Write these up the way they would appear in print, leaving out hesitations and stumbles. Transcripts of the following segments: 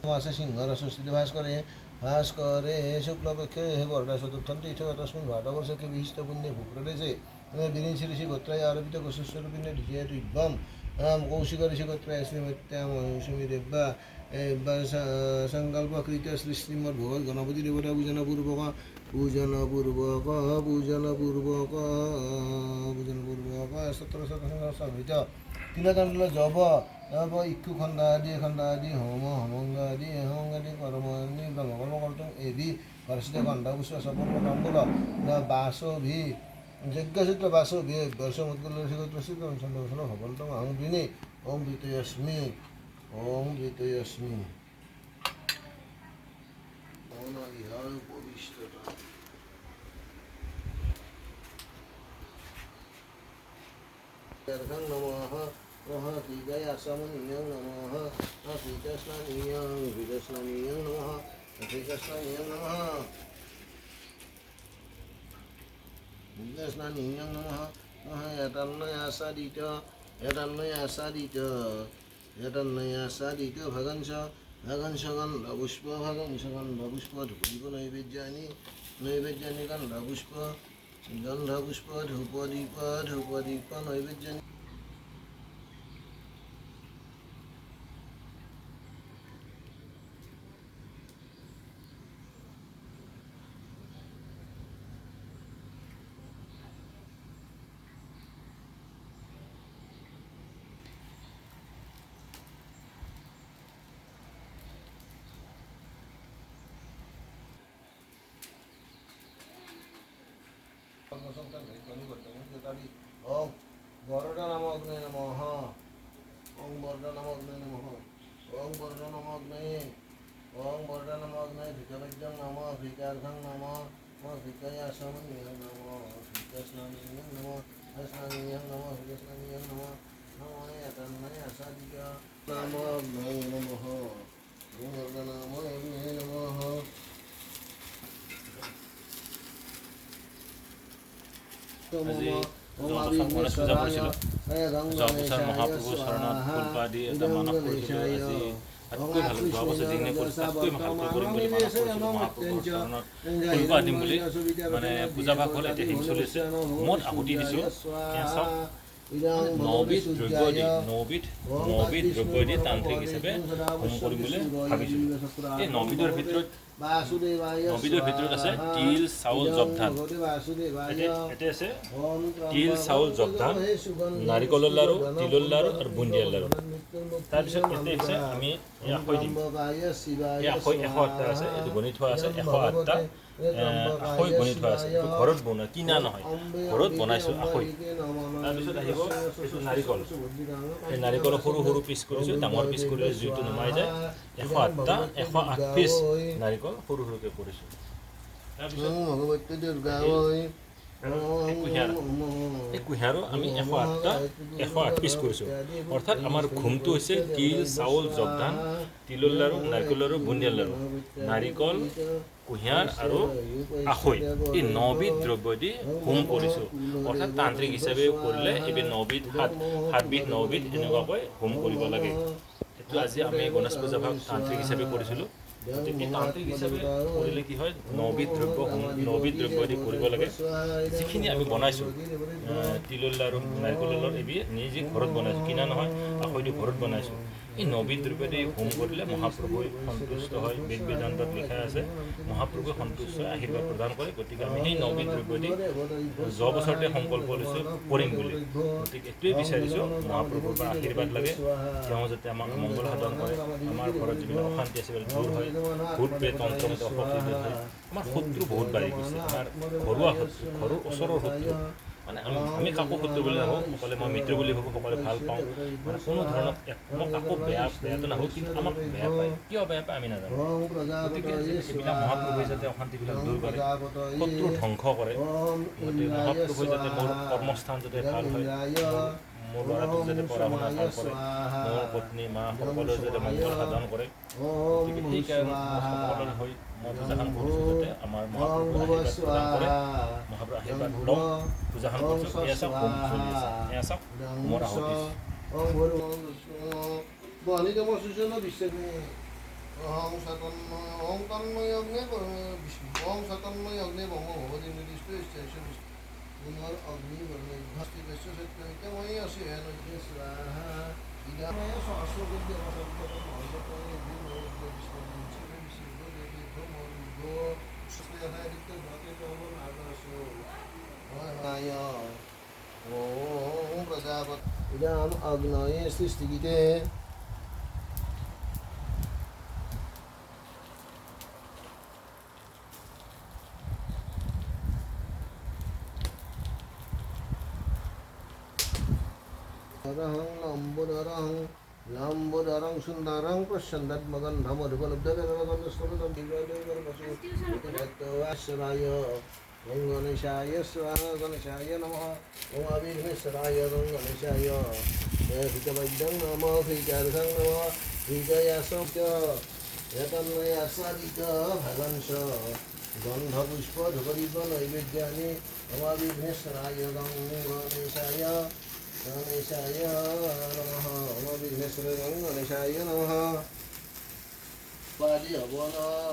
মাসে সিংহর ষষ্ঠীতে ভাস করে শুক্লপক্ষে বরডা চতুর্থম তীর্থ তস্মিন ভারতবর্ষকে বিশিষ্ট পুণ্যে ভোগ রয়েছে বিরিঞ্চি ঋষি গোত্রায় আরোপিত গোস্বরূপিণে ঋষিয়া দিব্যম কৌশিক ঋষি গোত্রায় শ্রীমত্যাম সুমি দেব্যা সংকল্পকৃত শ্রী শ্রীমদ ভগবত গণপতি দেবতা পূজনপূর্বক সত্র সহিত তিলদণ্ড জপ ইক্ষু খণ্ডাদি হোম হমঙ্গাদি হমঙ্গাদি কর্মাদি ব্রহ্মকর্ম কর্তম এভি হর্ষিত গন্ধপুষ্প সপর্বল বাসভি যজ্ঞসূত্র বাসভি বর্ষমুদ্গল ভবন্তম অহং বিনে ওম বিতয়স্মি ওম বিতয়স্মি ইহার উপবিষ্টতা নমঃ শ্রীদয়াসমনীয়ং নমঃ শ্রীকৃষ্ণনীয়ং বিদস্নানীয়ং নমঃ শ্রীকৃষ্ণনীয়ং নমঃ বিদস্নানীয়ং নমঃ এতন্নয়াসাদিত ভগংস গন্ধপুষ্প ধূপ নৈবেদ্যানি গন্ধপুষ্প ধূপদীপ নৈবেদ্যানি ওম বরদা নমঃ অগ্নয়ে নমঃ ওম বরদা নমঃ অগ্নয়ে নমঃ ওম বরদা নমঃ অগ্নয়ে ভিতবেদ্যং নমঃ ভিকার্ঘং নমঃ ভিকয়াসমনীয়ং নমঃ ভিকস্নানীয়ং নমঃ ভিকস্নানীয়ং নমঃ নমঃ এতন্নয়াসাদিত নমঃ অগ্নয়ে নমঃ ওম বরদা নমঃ অগ্নয়ে নমঃ আজি জগন্নাথ গণেশ পূজা কৰিছিলোঁ যোৱা বছৰ মহাপ্ৰভুৰ চৰণত ফুলপা দি এটা মানস কৰিছিলোঁ আজি তাতকৈ ভাল যোৱা বছৰ যিখিনি কৰিছোঁ তাতকৈ ভালকৈ কৰিম বুলি মানস কৰিছিলোঁ মহাপ্ৰভুৰ চৰণত ফুলপা দিম বুলি মানে পূজা ভাগ হ'ল এতিয়া হিম চলিছে মত আহুতি দিছোঁ এয়া চাওক নবিধ দ্ৰব্য দি তান্ত্ৰিক হিচাপে হোম কৰিম বুলি ভাবিছোঁ এই নবিধৰ ভিতৰত আছে তিল চাউল জপ ধান এতিয়া আছে তিল চাউল জপ ধান নাৰিকলৰ লাড়ু তিলৰ লাড়ু আৰু বুন্দিয়াৰ লাড়ু তাৰপিছত এতিয়া আছে আমি আখৈ দিম এই আখৈ 108টা আছে এইটো গণি থোৱা আছে 108টা আখৈ গণি থোৱা আছে এইটো ঘৰত বনোৱা কিনা নহয় ঘৰত বনাইছোঁ আখৈ তাৰপিছত আহিব এইটো নাৰিকল এই নাৰিকলৰ সৰু সৰু পিচ কৰিছোঁ ডাঙৰ পিচ কৰিলে জুইটো নুমাই যায় 108টা 108 পিচ নাৰিকল সৰু সৰুকৈ কৰিছোঁ তাৰপিছত এই কুঁহিয়াৰো আমি 108 পিচ কৰিছোঁ অৰ্থাৎ আমাৰ ঘুমটো হৈছে তিল চাউল জপ ধান তিলৰ লাড়ু নাৰিকলৰ লাড়ু বুন্দিয়াৰ লাড়ু নাৰিকল কুঁহিয়াৰ আৰু আখৈ এই 9বিধ দ্ৰব্য দি হোম কৰিছোঁ অৰ্থাৎ তান্ত্ৰিক হিচাপে কৰিলে এই 9বিধ 7বিধ 9বিধ এনেকুৱাকৈ হোম কৰিব লাগে এইটো আজি আমি গণেশ পূজা ভাগ তান্ত্ৰিক হিচাপে কৰিছিলোঁ গতিকে তান্ত্ৰিক হিচাপে কৰিলে কি হয় 9বিধ দ্ৰব্য দি কৰিব লাগে যিখিনি আমি বনাইছোঁ তিলৰ লাড়ু নাৰিকলৰ লাড়ু এইবোৰ নিজে ঘৰত বনাইছোঁ কিনা নহয় আখৈ দি ঘৰত বনাইছোঁ এই 9বিধ দ্ৰব্য দি হোম কৰিলে মহাপ্ৰভুৱে সন্তুষ্ট হয় বেদ বেদান্তত লিখা আছে মহাপ্ৰভুৱে সন্তুষ্ট হয় আশীৰ্বাদ প্ৰদান কৰে গতিকে আমি সেই 9বিধ দ্ৰব্য দি যোৱা বছৰতে সংকল্প লৈছোঁ কৰিম বুলি গতিকে এইটোৱে বিচাৰিছোঁ মহাপ্ৰভুৰ পৰা আশীৰ্বাদ লাগে তেওঁ যাতে আমাক মংগল সাধন কৰে আমাৰ ঘৰত যিবিলাক অশান্তি আছে দূৰ হয় ভূত প্ৰেত তন্ত্ৰমত অপকৃত হয় আমাৰ শত্ৰু বহুত বাঢ়ি গৈছে আমাৰ ঘৰুৱা শত্ৰু ঘৰৰ ওচৰৰ শত্ৰু মানে আমি কাকো শত্ৰু বুলি নাভাবোঁ সকলোৱে মই মিত্ৰ বুলি ভাবোঁ সকলোৱে ভাল পাওঁ মানে কোনো ধৰণৰ মই কাকো বেয়াটো নাভাবোঁ কিন্তু আমাক বেয়া পায় কিয় বেয়া পায় আমি নাজানো গতিকে এইবিলাক মহাপ্ৰভুৱে যাতে অশান্তিবিলাক দূৰ কৰে শত্ৰু ধ্বংস কৰে গতিকে মহাপ্ৰভুৱে যাতে মোৰ কৰ্মস্থান যাতে ভাল হয় মোৰ ল'ৰাটোক যাতে পঢ়া শুনা ভাল কৰে মোৰ পত্নী মা সকলোৱে যাতে মংগল সাধন কৰে গতিকে সেইকাৰণে সকলোৰে হৈ মই পূজাখন কৰিছোঁ যাতে আমাৰ মহাপ্ৰভুৱে আশীৰ্বাদ প্ৰদান কৰে মহাপ্ৰভুৰ আশীৰ্বাদ লওঁ পূজাখন কৰিছোঁ এয়া চাওক হোম চলি আছে এয়া চাওক হোমৰ আহুতি ওম ভৈরব বহনিতম সুজন বিশ্বগ্নি ওম সাতন্ময় ওম তন্ময় অগ্নে বিষ্ণু ওম সাতন্ময় অগ্নে ব্রহ্ম ভবতি নির্দিষ্ট ইষ্টেশ পুনর অগ্নি বর্ণে ভস্তি বিশ্ব সত্যময় আসে নৈতে স্বাহা ইদাময় সহস্রবুদ্ধি অসন্তত মহন্তত বিষ্ণু বিষ্ণু দেবী ভ্রমরুদ্ধ শ্রেয়াদিত্য ভতে চবন আদর্শ ওয় ওম প্রজাপত ইদাম অগ্নয়ে সৃষ্টিগীতে লম্বোদরং লম্বোদরং সুন্দরং প্রসন্নাত্মগন্ধমধুপলব্ধগণপশুরায় গঙ্গণেশায় স্বাহা গণেশায় নমঃ ওম অবিঘ্নেশ্বরায় গঙ্গণেশায় হিতবৈদ্যং নমঃ হিতার্ঘং নমঃ হৃদয়াসং চ এতন্ময়াসাদিত ভগংস গন্ধপুষ্প ধূপদীপ নৈবেদ্যানি ওম অবিঘ্নেশ্বরায় গঙ্গণেশায় গণেশায় নমঃ ওম বিঘ্নেশ্বরায় গণেশায় নমঃ বাজি হবন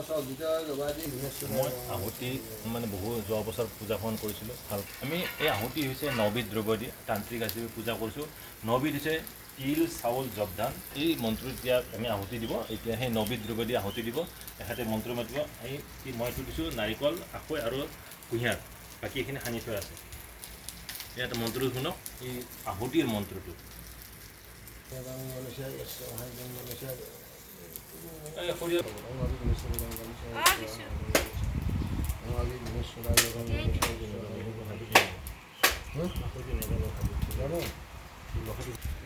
সগীত বাজি বিঘ্নেশ্বর মই আহুতি মানে বহু যোৱা বছৰ পূজাখন কৰিছিলোঁ ভাল আমি এই আহুতি হৈছে নবিধ দ্ৰব্য দি তান্ত্ৰিক হিচাপে পূজা কৰিছোঁ নবিধ হৈছে তিল চাউল জপধান এই মন্ত্ৰ এতিয়া আমি আহুতি দিব এতিয়া সেই নবিধ দ্ৰব্য দি আহুতি দিব এখেতে মন্ত্ৰ মাতিব এই মইতো দিছোঁ নাৰিকল আখৈ আৰু কুঁহিয়াৰ বাকী এইখিনি সানি থোৱা আছে ইয়াত মন্ত্ৰটো শুনক এই আহুতিৰ মন্ত্ৰটো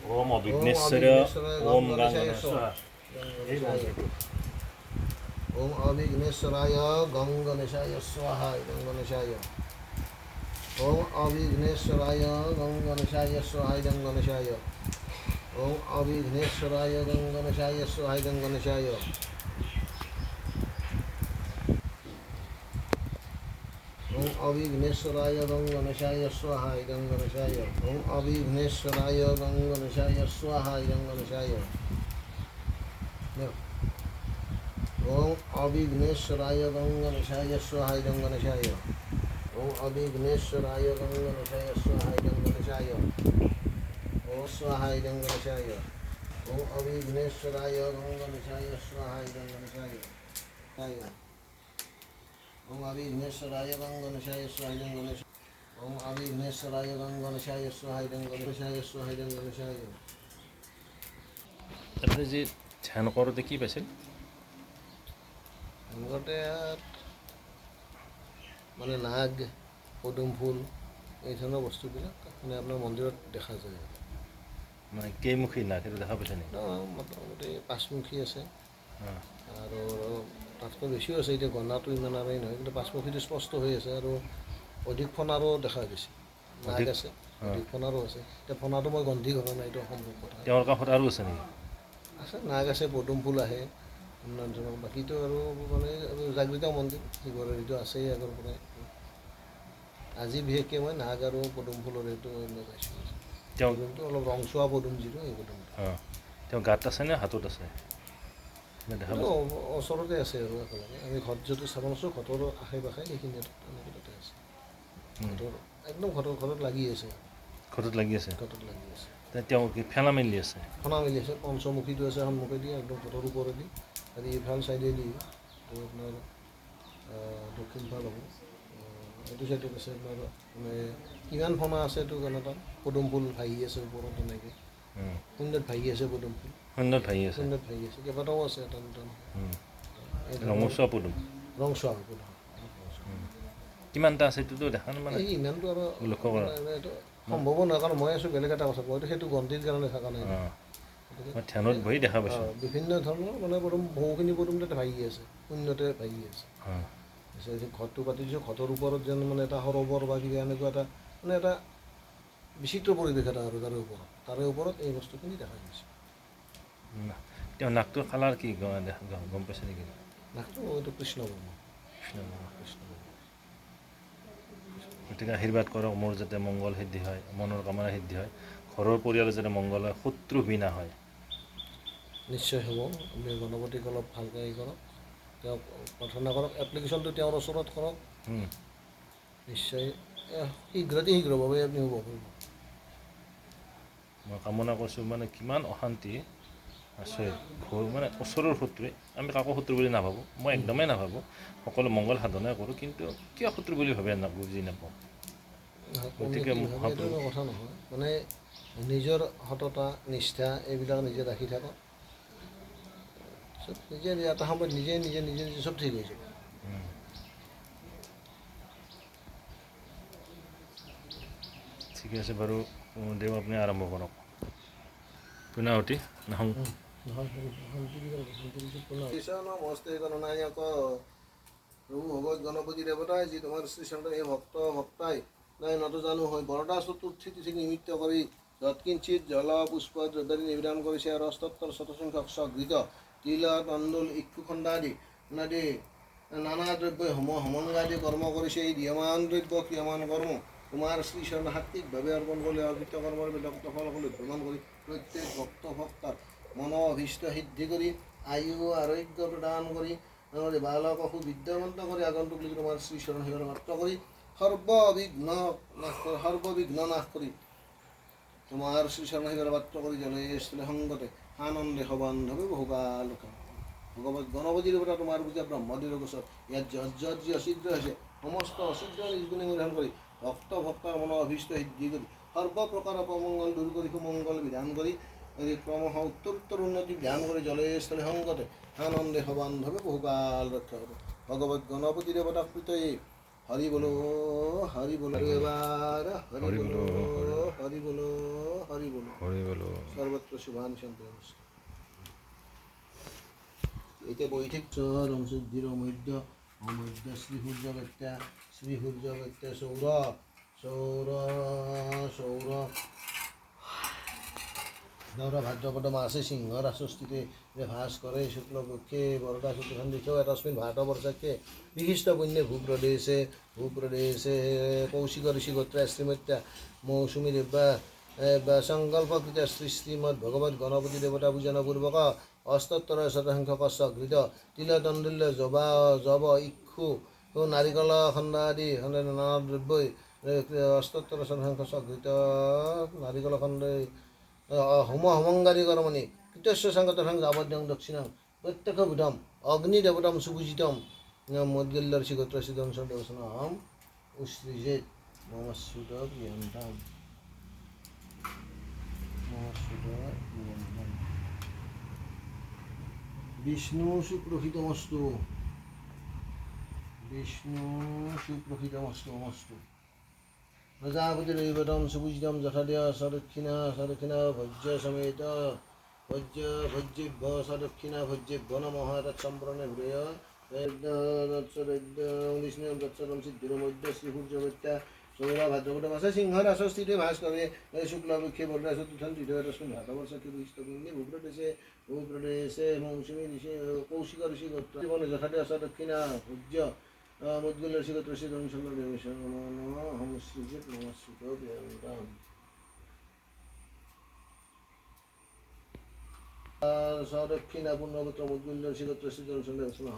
ওম অবিঘ্নেশ্বৰ ওম গণেশ্বৰ এই মন্ত্ৰটো ওম অবিঘ্নেশ্বরায় গঙ্গণেশায় স্বাহা গঙ্গণেশায় ওম অবিঘ্নেশ্বরায় গঙ্গণেশায় স্বাহা গঙ্গণেশায় ওম অবিঘ্নেশ্বরায় গঙ্গণেশায় স্বাহা গঙ্গণেশায় ওম অবিঘ্নেশ্বরায় গঙ্গণেশায় স্বাহা গঙ্গণেশায় ওম অবিঘ্নেশ্বরায় গঙ্গণেশায় স্বাহা গঙ্গণেশায় ওম অবিঘ্নেশ্বরায় গঙ্গণেশায় স্বাহা গঙ্গণেশায় ওম অবিঘ্নেশ্বরায় গঙ্গণেশায় স্বাহা গঙ্গণেশায় ওম স্বাহা গঙ্গণেশায় ওম অবিঘ্নেশ্বরায় গঙ্গণেশায় স্বাহা গঙ্গণেশায় ওম অবিঘ্নেশ্বরায় গঙ্গণেশায় স্বাহা গঙ্গণেশায় ওম অবিঘ্নেশ্বরায় গঙ্গণেশায় স্বাহা গঙ্গণেশায় স্বাহা গঙ্গণেশায় আপুনি যি ধ্যান কৰোঁতে কি পাইছিল লগতে ইয়াত মানে নাগ পদুম ফুল এই ধৰণৰ বস্তুবিলাক মানে আপোনাৰ মন্দিৰত দেখা যায় মানে কেইমুখী নাক সেইটো দেখা পাইছে নেকি মোটামুটি পাঁচমুখী আছে অঁ আৰু তাতকৈ বেছিও আছে এতিয়া গণনাটো ইমান আৰু নহয় কিন্তু পাঁচমুখীটো স্পষ্ট হৈ আছে আৰু অধিক ফণাৰো দেখা গৈছে নাগ আছে অধিক ফণাৰো আছে এতিয়া ফণাটো মই গন্ধি ঘৰা নাই এইটো সম্ভৱ কথা তেওঁৰ কাষত আৰু আছে নেকি আছে নাগ আছে পদুম ফুল আহে উন্নয়ন ধৰণৰ বাকীটো আৰু মানে জাগৃত মন্দিৰ শিৱৰ যিটো আছেই আগৰ পৰাই আজি বিশেষকৈ মই নাগ আৰু পদুম ফুলৰ এইটো মই পাইছোঁ তেওঁ পদুমটো অলপ ৰংচোৱা পদুম যিটো এই পদুমটো অঁ তেওঁ গাত আছে নে হাতত আছে দেখা এইটো ওচৰতে আছে আৰু একেলগে আমি ঘৰত যিটো স্থাপন আছোঁ ঘৰৰ আশে পাশে সেইখিনি এনেকৈ তাতে আছে ঘৰৰ একদম ঘৰত লাগি আছে ঘৰটোত লাগি আছে ঘৰত লাগি আছে তেওঁ কি ফেলা মেলি আছে ফণা মেলি আছে পঞ্চমুখীটো আছে সন্মুখেদি একদম ঘৰৰ ওপৰেদি আৰু ইফাল চাইডেদি তো আপোনাৰ দক্ষিণ ফাল হ'ব এইটো চাইডত আছে আপোনাৰ মানে কিমান ফণা আছে এইটো কেনেকুৱা পদুম ফুল ভাহি আছে ওপৰত তেনেকৈ সুন্দৰ ভাহি আছে পদুম ফুল সুন্দৰ ভাহি আছে সুন্দৰ ভাহি আছে কেইবাটাও আছে এটা দুটা ৰঙচুৱা পদুম ৰংচোৱা পদুম কিমানটা আছে এইটোতো দেখা নাই মানে এই ইমানটো আৰু লক্ষ্য কৰা এইটো সম্ভৱ নহয় কাৰণ মই আছোঁ বেলেগ এটা কথা মইতো সেইটো গন্তিৰ কাৰণে থকা নাই অঁ মই ধ্যানত বহি দেখা পাইছোঁ বিভিন্ন ধৰণৰ মানে পদুম বহুখিনি পদুম তাতে ভাগি আছে শূন্যতে ভাগি আছে অঁ ঘৰটো পাতি দিছোঁ ঘৰটোৰ ওপৰত যেন মানে এটা সৰোবৰ বা কিবা এনেকুৱা এটা মানে এটা বিচিত্ৰ পৰিৱেশ এটা আৰু তাৰে ওপৰত এই বস্তুখিনি দেখা গৈছে তেওঁ নাকটোৰ কালাৰ কি গম পাইছে নেকি নাকটো এইটো কৃষ্ণ বৰ্ণ কৃষ্ণ বৰ্ণ গতিকে আশীৰ্বাদ কৰক মোৰ যাতে মংগল সিদ্ধি হয় মনৰ কামনা সিদ্ধি হয় ঘৰৰ পৰিয়ালৰ যাতে মংগল হয়, শত্ৰু বিনা হয়। নিশ্চয় হ'ব। আপুনি গণপতিক অলপ ভালকৈ হেৰি কৰক, তেওঁক প্ৰাৰ্থনা কৰক, এপ্লিকেশ্যনটো তেওঁৰ ওচৰত কৰক, নিশ্চয় শীঘ্ৰভাৱে আপুনি হ'ব পাৰিব। মই কামনা কৰিছোঁ মানে কিমান অশান্তি আছে ঘৰ মানে ওচৰৰ শত্ৰুৱে, আমি কাকো শত্ৰু বুলি নাভাবোঁ, মই একদমেই নাভাবোঁ, সকলো মংগল সাধনাই কৰোঁ, কিন্তু কিয় শত্ৰু বুলি ভাবে বুজি নাপাওঁ। গতিকে এইটো কথা নহয়, মানে নিজৰ সততা নিষ্ঠা এইবিলাক নিজে ৰাখি থাকক, নিজে এটা সময়ত নিজে চব ঠিক হৈ যাব। ঠিকে আছে বাৰু, দেও আপুনি আৰম্ভ কৰক। পুনাৱতী নহং প্ৰভু ভগৱত গণপতি দেৱতাই যি তোমাৰ শ্ৰীচন্দ্ৰ এই ভক্তাই নাই নতজানু হৈ বৰদা চতুৰ্থী তিথি নিমিত্ত কৰি যৎকিঞ্চিত জল পুষ্প দ্ৰব্যাদি নিবেদন কৰিছে আৰু অষ্টোত্তৰ শতসংখ্যক স্বঘৃত তিল তণ্ডুল ইক্ষুখণ্ডাদি নানা দ্ৰব্য হোমংগাদি কৰ্ম কৰিছে। এই দিয়মান দ্ৰব্য ক্ৰিয়মান কৰ্ম তোমাৰ শ্ৰীচৰণ সাত্বিকভাৱে অৰ্পণ কৰিলে অৰ্পিত কৰ্মৰ বিলক্ত ফলসমূহ ভ্ৰমণ কৰি প্ৰত্যেক ভক্তৰ মন অভীষ্ট সিদ্ধি কৰি আয়ু আৰোগ্য প্ৰদান কৰি বালক সুবিদ্যাৱন্ত কৰি আগন্তুক তোমাৰ শ্ৰীচৰণ সেৱাৰ মাত্ৰ কৰি সৰ্ববিঘ্ন নাশ কৰি তোমাৰ শ্ৰীচৰণ সেৱাৰ মাত্ৰ কৰি জলে স্থলে সংগতে আনন্দে সবান্ধৱে বহুকাল ভগৱত গণপতি দেৱতা তোমাৰ পূজা ব্ৰহ্মদেৱৰ গোচৰ ইয়াত যত যি অছিদ্ৰ হৈছে সমস্ত অছিদ্ৰ নিজগুণে নিৰ্ধাৰণ কৰি ভক্তৰ মন অভীষ্ট সিদ্ধি কৰি সৰ্বপ্ৰকাৰ অপমংগল দূৰ কৰি সুমংগল বিধান কৰি ক্ৰমশ উত্তৰ উন্নতি ধ্যান কৰি জলে স্থলে সংগতে আনন্দে সবান্ধৱে বহুকাল ৰক্ষা কৰে। ভগৱত গণপতি দেৱতাক প্ৰীতয়ে হৰি বলো হৰি বলো এবাৰ হৰি বলো হৰি বলো হৰি বলো সৰ্বত্ৰ শুভান শান্তি নমস্কাৰ। এতিয়া বহি থাকছৰ অংশুদ্ধিৰ অমধ্য শ্ৰী সূৰ্য ব্যত্যা সৌৰ ভাদ্ৰপদ মাসে সিংহ রাসস্থিতে ভাস করে শুক্লপক্ষে বরদা শুক্লসন্ধিত তস্মিন ভারতবর্ষকে বিশিষ্ট পুণ্যে ভূপ্রদেশে কৌশিক ঋষি গোত্রা শ্রীমত্যা মৌসুমী দেব্যা সংকল্পকৃত শ্রীমদ্ ভগবত গণপতি দেবতা পূজনপূর্বক অষ্টোত্তর শতসংখ্যক স্বঘৃত তিলতণ্ডুল্য জব ইক্ষু নারিকল খণ্ডাদি নানা দ্রব্যই অষ্টোত্তর শতসংখ্যক স্বঘৃত নারিকল খণ্ডে হোমংগাদি কর্মণি কৃতস্য সংগত যাবদ্যং দক্ষিণাং প্রত্যক্ষ বুধম অগ্নিদেবতাম সুপূজিতম মদ্গল্যর শিগোত্র সিদ্ধম সদেবসনাম উশ্রীজেত মমস্যুত প্রিয়ন্তাম বিষ্ণু সুপ্রহিতমস্তু মস্তু প্রজাপতিরৈবতম সুপূজিতম যথাদেয় সদক্ষিণা ভজ্য সমেত ভজ্যেভ্য সদক্ষিণা ভজ্যেভ্য নমঃ তৎসম্প্রণে ভূয় দৎসদম সিদ্ধিরমধ্য শ্রীসূর্যবত্যা সৌরা ভাদ্রপদ মাসে সিংহ রাসস্থিতে ভাস করে শুক্লপক্ষে বরদা চতুর্থম তৃতীয় তস্মিন ভারতবর্ষকে বিহিষ্টপুণ্যে ভূপ্রদেশে মৌসুমী ঋষি কৌশিক ঋষি গোত্র জীবনে যথাদেয় সদক্ষিণা ভজ্য মদ্গল্যর শিগোত্র সিদ্ধম সঙ্গদেবসনমঃ সদক্ষিণা পুণ্যপুত্র মদ্গল্যর শিগোত্র সিদ্ধম সঙ্গদেবসনমঃ